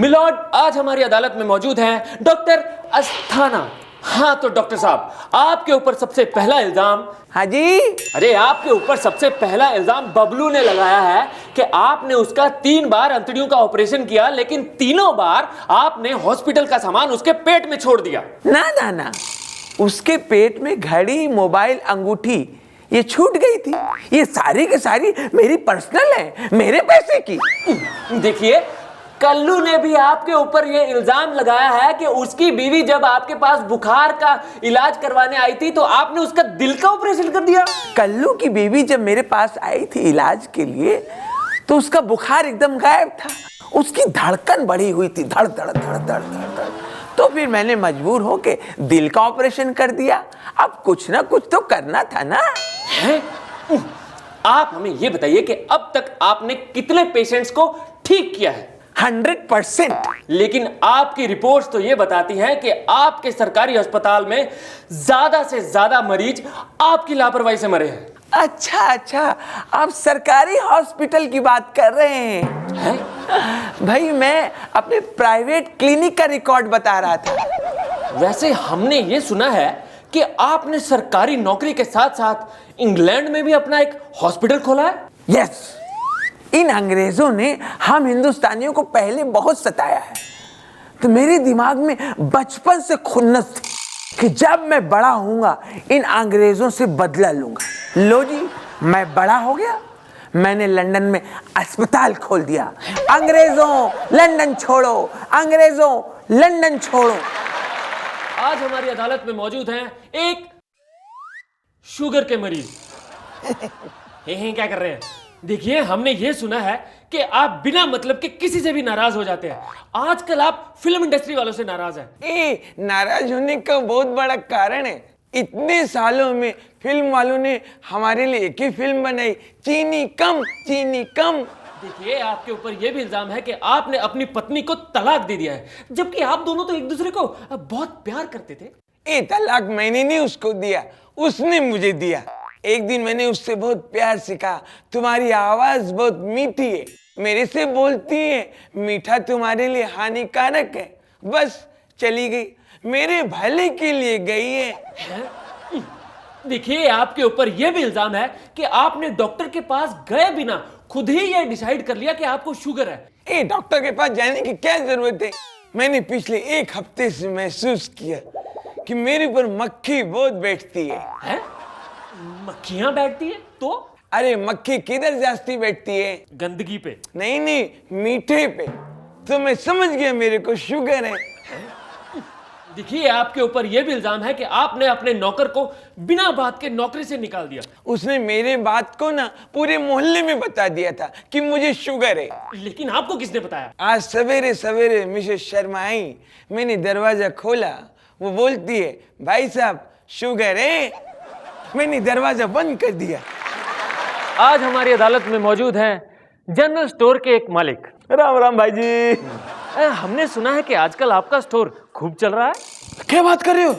Milord, आज हमारी अदालत में मौजूद हैं डॉक्टर अस्थाना। हाँ तो डॉक्टर साहब, आपके ऊपर सबसे पहला इल्जाम। हाँ जी। अरे आपके ऊपर सबसे पहला इल्जाम बबलू ने लगाया है कि आपने उसका 3 बार अंतड़ियों का ऑपरेशन किया, लेकिन तीनों बार आपने हॉस्पिटल का सामान उसके पेट में छोड़ दिया। ना ना ना, उसके पेट में घड़ी, मोबाइल, अंगूठी ये छूट गई थी। ये सारी की सारी मेरी पर्सनल है, मेरे पैसे की। देखिए, कल्लू ने भी आपके ऊपर यह इल्जाम लगाया है कि उसकी बीवी जब आपके पास बुखार का इलाज करवाने आई थी तो आपने उसका दिल का ऑपरेशन कर दिया। कल्लू की बीवी जब मेरे पास आई थी इलाज के लिए तो उसका बुखार एकदम गायब था, उसकी धड़कन बढ़ी हुई थी, धड़ धड़ धड़ धड़ धड़। तो फिर मैंने मजबूर होके दिल का ऑपरेशन कर दिया। अब कुछ ना कुछ तो करना था ना। है? आप हमें यह बताइए कि अब तक आपने कितने पेशेंट्स को ठीक किया है? 100%। लेकिन आपकी रिपोर्ट्स तो ये बताती हैं कि आपके सरकारी अस्पताल में ज्यादा से ज्यादा मरीज आपकी लापरवाही से मरे हैं। अच्छा अच्छा, आप सरकारी हॉस्पिटल की बात कर रहे हैं? भाई मैं अपने प्राइवेट क्लिनिक का रिकॉर्ड बता रहा था। वैसे हमने ये सुना है कि आपने सरकारी नौकरी के साथ साथ इंग्लैंड में भी अपना एक हॉस्पिटल खोला है। यस, इन अंग्रेजों ने हम हिंदुस्तानियों को पहले बहुत सताया है, तो मेरे दिमाग में बचपन से खुन्नस थी कि जब मैं बड़ा होऊंगा इन अंग्रेजों से बदला लूंगा। लो जी, मैं बड़ा हो गया, मैंने लंदन में अस्पताल खोल दिया। अंग्रेजों लंदन छोड़ो, अंग्रेजों लंदन छोड़ो। आज हमारी अदालत में मौजूद हैं एक शुगर के मरीज। हे क्या कर रहे हैं? देखिए, हमने ये सुना है कि आप बिना मतलब के किसी से भी नाराज हो जाते हैं। आजकल आप फिल्म इंडस्ट्री वालों से नाराज हैं। नाराज होने का बहुत बड़ा कारण है, इतने सालों में फिल्म वालों ने हमारे लिए एक ही फिल्म बनाई, चीनी कम चीनी कम। देखिए, आपके ऊपर यह भी इल्जाम है कि आपने अपनी पत्नी को तलाक दे दिया है, जबकि आप दोनों तो एक दूसरे को बहुत प्यार करते थे। तलाक मैंने नहीं उसको दिया, उसने मुझे दिया। एक दिन मैंने उससे बहुत प्यार से कहा, तुम्हारी आवाज बहुत मीठी है, मेरे से बोलती है, मीठा तुम्हारे लिए हानिकारक है। बस चली गई, मेरे भले के लिए गई है। देखिए, आपके ऊपर यह भी इल्जाम है कि आपने डॉक्टर के पास गए बिना खुद ही यह डिसाइड कर लिया कि आपको शुगर है। डॉक्टर के पास जाने की क्या जरूरत है? मैंने पिछले 1 हफ्ते से महसूस किया कि मेरे पर मक्खी बहुत बैठती है। मक्खियां बैठती है? तो अरे मक्खी किधर जास्ती बैठती है? गंदगी पे। नहीं, मीठे पे। तो मैं समझ गया मेरे को शुगर है। देखिए, आपके ऊपर यह भी इल्जाम है कि आपने अपने नौकर को बिना बात के नौकरी से निकाल दिया। उसने मेरे बात को ना पूरे मोहल्ले में बता दिया था कि मुझे शुगर है। लेकिन आपको किसने बताया? आज सवेरे सवेरे मिसेस शर्मा आई, मैंने दरवाजा खोला, वो बोलती है, भाई साहब शुगर है। मैंने दरवाजा बंद कर दिया। आज हमारी अदालत में मौजूद हैं जनरल स्टोर के एक मालिक। राम राम भाई जी। हमने सुना है कि आजकल आपका स्टोर खूब चल रहा है। क्या बात कर रहे हो?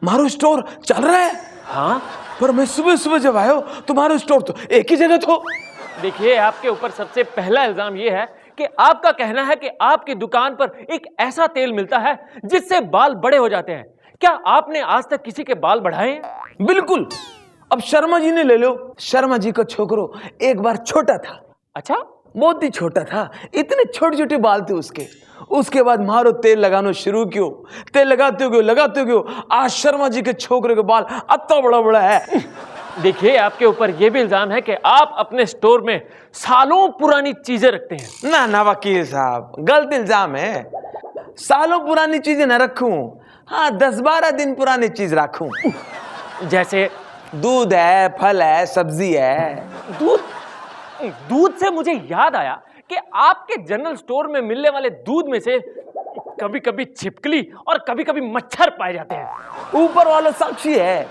मारो स्टोर चल रहा है? हाँ, पर मैं सुबह सुबह जब आयो तो मारो स्टोर तो एक ही जगह था। देखिए, आपके ऊपर सबसे पहला इल्जाम यह है कि आपका कहना है कि आपकी दुकान पर एक ऐसा तेल मिलता है जिससे बाल बड़े हो जाते हैं। क्या आपने आज तक किसी के बाल बढ़ाए हैं? बिल्कुल। अब शर्मा जी ने ले लो, शर्मा जी का छोकरो एक बार छोटा था। अच्छा, बहुत ही छोटा था, इतने छोटे छोटे बाल थे उसके। उसके बाद मारो तेल लगाना शुरू कियो, तेल लगाते हो आज शर्मा जी के छोकरे के बाल अत्ता बड़ा बड़ा है। देखिए, आपके ऊपर यह भी इल्जाम है कि आप अपने स्टोर में सालों पुरानी चीजें रखते हैं। ना वकील साहब, गलत इल्जाम है। सालों पुरानी चीजें न रखूं, हाँ 10-12 दिन पुरानी चीज रखूं। जैसे दूध है, फल है, सब्जी है। दूध से मुझे याद आया कि आपके जनरल स्टोर में मिलने वाले दूध में से कभी कभी छिपकली और कभी कभी मच्छर पाए जाते हैं। ऊपर वाला साक्षी है,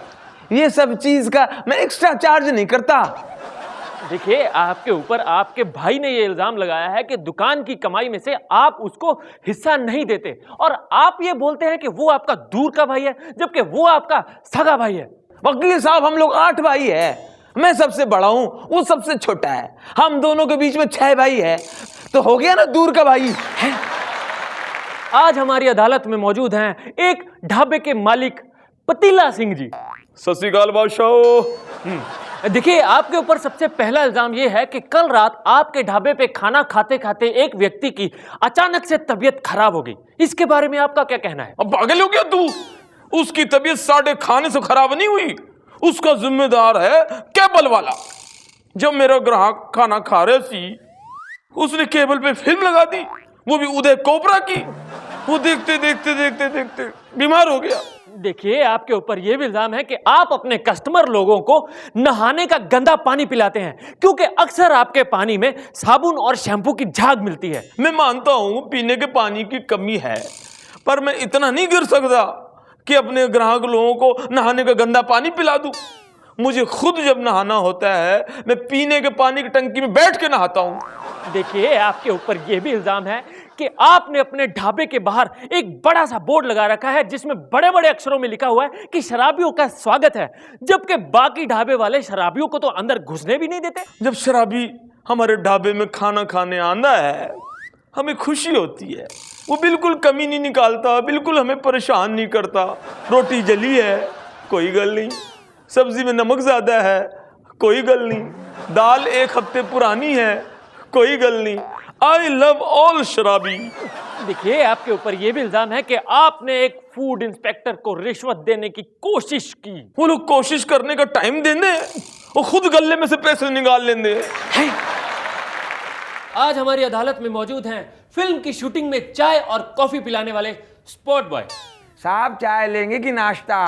ये सब चीज का मैं एक्स्ट्रा चार्ज नहीं करता। देखिए, आपके ऊपर आपके भाई ने ये इल्जाम लगाया है कि दुकान की कमाई में से आप उसको हिस्सा नहीं देते, और आप ये बोलते हैं कि वो आपका दूर का भाई है जबकि वो आपका सगा भाई है। वकील साहब, हम लोग 8 भाई है, मैं सबसे बड़ा हूं, वो सबसे छोटा है, हम दोनों के बीच में 6 भाई है, तो हो गया ना दूर का भाई है? आज हमारी अदालत में मौजूद हैं एक ढाबे के मालिक पतीला सिंह जी। सत श्री अकाल बादशाह। देखिए, आपके ऊपर सबसे पहला इल्जाम यह है कि कल रात आपके ढाबे पे खाना खाते खाते एक व्यक्ति की अचानक से तबीयत खराब हो गई। इसके बारे में आपका क्या कहना है? अब पागल हो गया तू? उसकी तबीयत साढ़े खाने से खराब नहीं हुई, उसका जिम्मेदार है केबल वाला। जब मेरा ग्राहक खाना खा रहे सी, उसने केबल पे फिल्म लगा दी, वो भी उदय कोबरा की। वो देखते देखते देखते देखते बीमार हो गया। देखिए, आपके ऊपर यह भी इल्जाम है कि आप अपने कस्टमर लोगों को नहाने का गंदा पानी पिलाते हैं, क्योंकि अक्सर आपके पानी में साबुन और शैम्पू की झाग मिलती है। मैं मानता हूं पीने के पानी की कमी है, पर मैं इतना नहीं गिर सकता कि अपने ग्राहक लोगों को नहाने का गंदा पानी पिला दूं। मुझे खुद जब नहाना होता है, मैं पीने के पानी की टंकी में बैठ के नहाता हूं। देखिए, आपके ऊपर यह भी इल्जाम है कि आपने अपने ढाबे के बाहर एक बड़ा सा बोर्ड लगा रखा है जिसमें बड़े बड़े अक्षरों में लिखा हुआ है कि शराबियों का स्वागत है, जबकि बाकी ढाबे वाले शराबियों को तो अंदर घुसने भी नहीं देते। जब शराबी हमारे ढाबे में खाना खाने आंदा है, हमें खुशी होती है। वो बिल्कुल कमी नहीं निकालता, बिल्कुल हमें परेशान नहीं करता। रोटी जली है, कोई गल नहीं। सब्जी में नमक ज्यादा है, कोई गल नहीं। दाल एक हफ्ते पुरानी है, कोई गल नहीं। आई लव ऑल शराबी। देखिए, आपके ऊपर यह भी इल्जाम है कि आपने एक फूड इंस्पेक्टर को रिश्वत देने की कोशिश की। वो लोग कोशिश करने का टाइम देंगे, वो खुद गले में से पैसे निकाल लेंगे। आज हमारी अदालत में मौजूद हैं फिल्म की शूटिंग में चाय और कॉफी पिलाने वाले स्पॉट बॉय। साहब चाय लेंगे कि नाश्ता?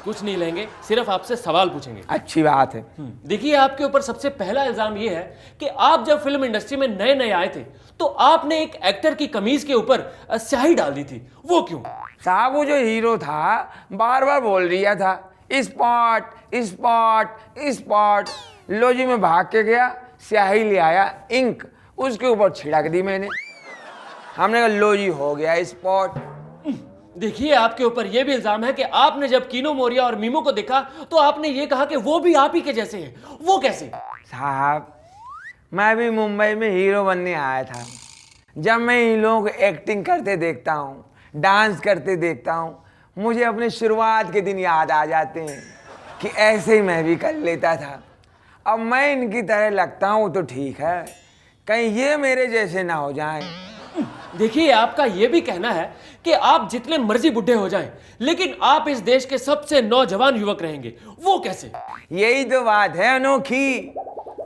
कुछ नहीं लेंगे, सिर्फ आपसे सवाल पूछेंगे। अच्छी बात है। देखिए, आपके ऊपर सबसे पहला इल्जाम यह है कि आप जब फिल्म इंडस्ट्री में नए नए आए थे तो आपने एक एक्टर की कमीज के ऊपर स्याही डाल दी थी। वो क्यों? साहब वो जो हीरो था बार बार बोल रिया था स्पॉट स्पॉट स्पॉट। लो जी, मैं भाग के गया, स्याही ले आया, इंक उसके ऊपर छिड़क दी मैंने। हमने कहा लो जी, हो गया स्पॉट। देखिए, आपके ऊपर यह भी इल्जाम है कि आपने जब कीनो मोरिया और मीमो को देखा तो आपने ये कहा कि वो भी आप ही के जैसे हैं। वो कैसे? साहब, मैं भी मुंबई में हीरो बनने आया था। जब मैं इन लोगों को एक्टिंग करते देखता हूँ, डांस करते देखता हूँ, मुझे अपने शुरुआत के दिन याद आ जाते हैं कि ऐसे ही मैं भी कर लेता था। अब मैं इनकी तरह लगता हूँ तो ठीक है, कहीं ये मेरे जैसे ना हो जाएं। देखिए, आपका यह भी कहना है कि आप जितने मर्जी बुढ़े हो जाएं, लेकिन आप इस देश के सबसे नौजवान युवक रहेंगे। वो कैसे? यही तो बात है अनोखी।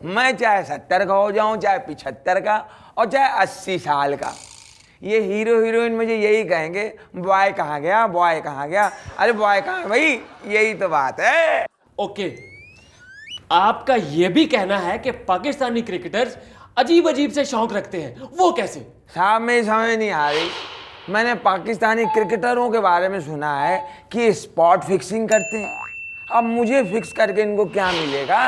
मैं चाहे 70 का हो जाऊं, चाहे 75 का, और चाहे 80 साल का, ये हीरो हीरोइन मुझे यही कहेंगे, बॉय कहाँ गया, बॉय कहाँ गया। अरे बॉय कहाँ है भाई? यही तो बात है। ओके, आपका यह भी कहना है कि पाकिस्तानी क्रिकेटर्स अजीब अजीब से शौक रखते हैं। वो कैसे? साहब, मेरी समझ नहीं आ रही। मैंने पाकिस्तानी क्रिकेटरों के बारे में सुना है कि स्पॉट फिक्सिंग करते हैं। अब मुझे फिक्स करके इनको क्या मिलेगा?